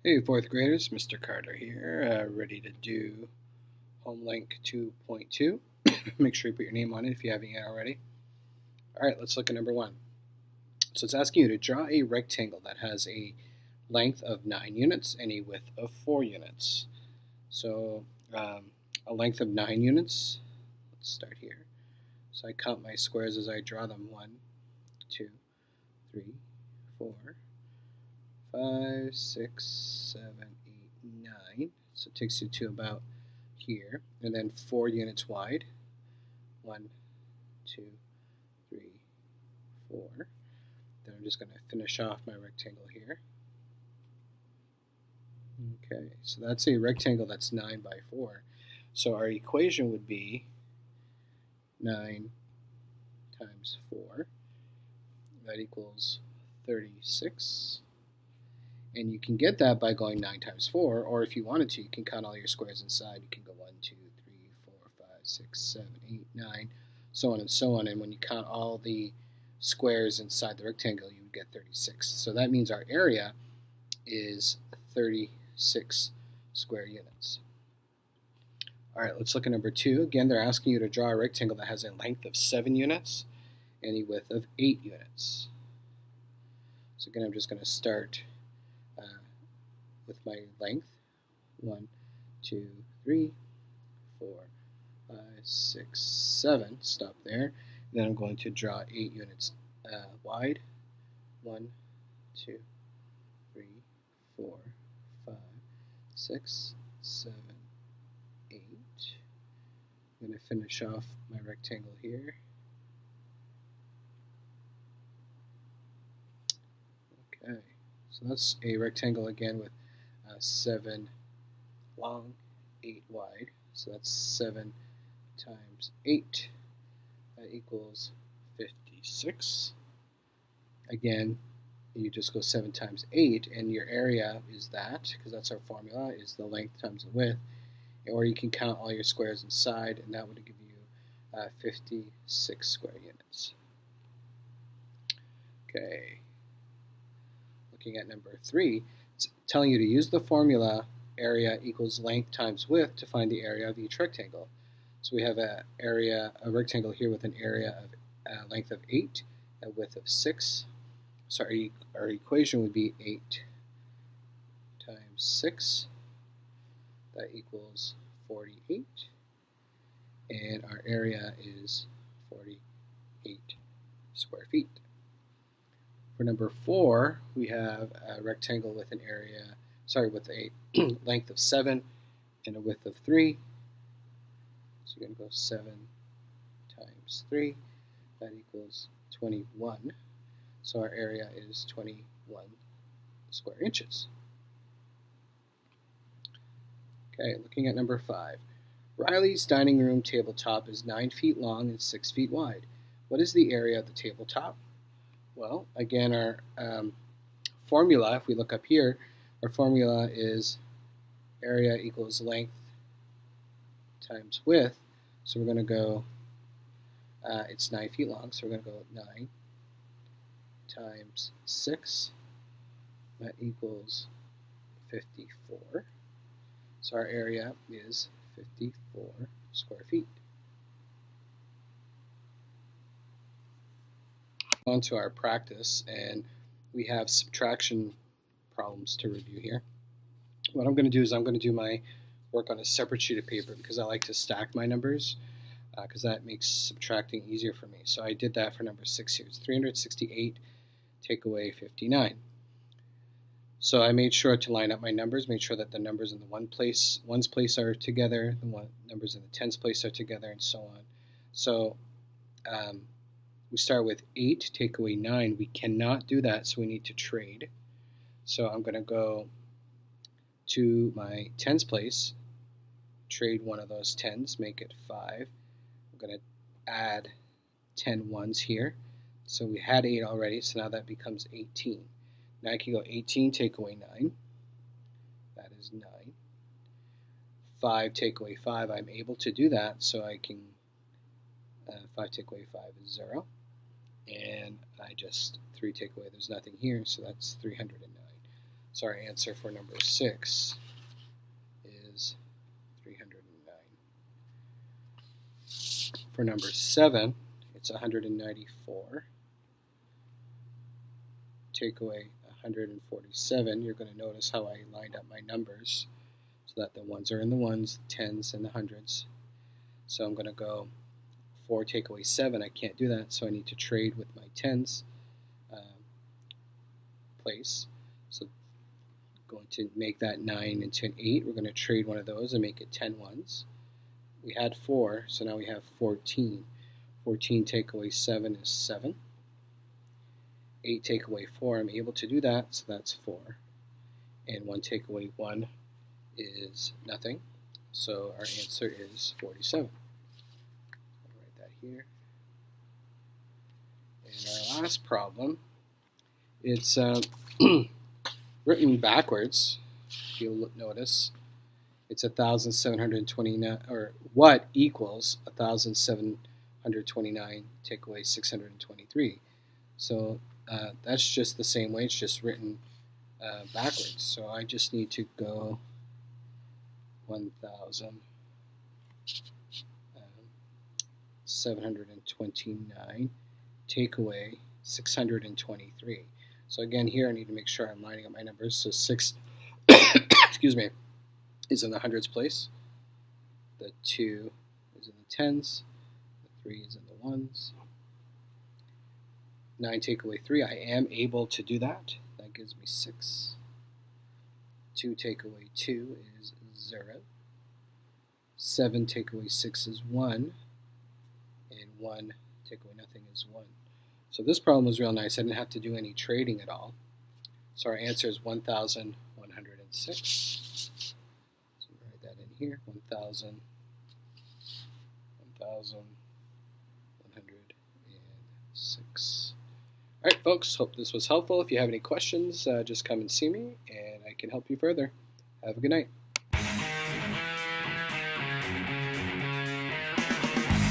Hey, fourth graders, Mr. Carter here, ready to do HomeLink 2.2. Make sure you put your name on it if you haven't yet already. All right, let's look at number one. So it's asking you to draw a rectangle that has a length of 9 units and a width of 4 units. So a length of 9 units, let's start here. So I count my squares as I draw them. 1, 2, 3, 4, 5, 6, 7, 8, 9. So it takes you to about here, and then 4 units wide. 1, 2, 3, 4. Then I'm just going to finish off my rectangle here. Okay, so that's a rectangle that's 9 by 4. So our equation would be 9 times 4. That equals 36. And you can get that by going 9 times 4, or if you wanted to, you can count all your squares inside. You can go 1, 2, 3, 4, 5, 6, 7, 8, 9, so on and so on. And when you count all the squares inside the rectangle, you would get 36. So that means our area is 36 square units. All right, let's look at number 2. Again, they're asking you to draw a rectangle that has a length of 7 units and a width of 8 units. So again, I'm just going to start with my length. 1, 2, 3, 4, 5, 6, 7. Stop there. Then I'm going to draw 8 units wide. 1, 2, 3, 4, 5, 6, 7, 8. I'm going to finish off my rectangle here. Okay, so that's a rectangle again with 7 long, 8 wide. So that's 7 times 8. That equals 56. Again, you just go 7 times 8, and your area is that, because that's our formula, is the length times the width. Or you can count all your squares inside, and that would give you 56 square units. Okay. Looking at number 3, it's telling you to use the formula area equals length times width to find the area of each rectangle. So we have a rectangle here with an area of length of 8, a width of 6. So our equation would be 8 times 6. That equals 48. And our area is 48 square feet. For number 4, we have a rectangle with with a length of 7 and a width of 3. So you're going to go 7 times 3. That equals 21. So our area is 21 square inches. Okay, looking at number 5. Riley's dining room tabletop is 9 feet long and 6 feet wide. What is the area of the tabletop? Well, again, our formula, if we look up here, our formula is area equals length times width. So we're going to go, it's 9 feet long, so we're going to go 9 times 6. That equals 54. So our area is 54 square feet. On to our practice, and we have subtraction problems to review here. What I'm going to do is I'm going to do my work on a separate sheet of paper because I like to stack my numbers because that makes subtracting easier for me. So I did that for number 6 here. It's 368, take away 59. So I made sure to line up my numbers, made sure that the numbers in the ones place are together, the numbers in the tens place are together, and so on. So we start with 8, take away 9. We cannot do that, so we need to trade. So I'm going to go to my tens place, trade one of those tens, make it 5. I'm going to add 10 ones here. So we had 8 already, so now that becomes 18. Now I can go 18, take away 9. That is 9. 5, take away 5. I'm able to do that, so I can 5 take away 5 is 0. And I just 3 take away, there's nothing here, so that's 309. So our answer for number 6 is 309. For number 7, it's 194. Take away 147. You're going to notice how I lined up my numbers so that the ones are in the ones, tens, and the hundreds. So I'm going to go 4 take away 7. I can't do that, so I need to trade with my tens place. So going to make that 9 into an 8. We're going to trade one of those and make it 10 ones. We had 4, so now we have 14. 14 take away 7 is 7. 8 take away 4, I'm able to do that, so that's 4. And 1 take away 1 is nothing, so our answer is 47. I'll write that here. And our last problem, it's written backwards, if you'll notice. It's 1,729, or what equals 1,729 take away 623. So that's just the same way, it's just written backwards. So I just need to go 1,729 take away 623. So again, here I need to make sure I'm lining up my numbers. So 6, excuse me, is in the hundreds place. The 2 is in the tens. The 3 is in the ones. 9 take away 3, I am able to do that. That gives me 6. 2 take away 2 is 0. 7 take away 6 is 1. And 1 take away nothing is 1. So this problem was real nice. I didn't have to do any trading at all. So our answer is 1,106. So write that in here, 1,106. All right, folks, hope this was helpful. If you have any questions, just come and see me, and I can help you further. Have a good night.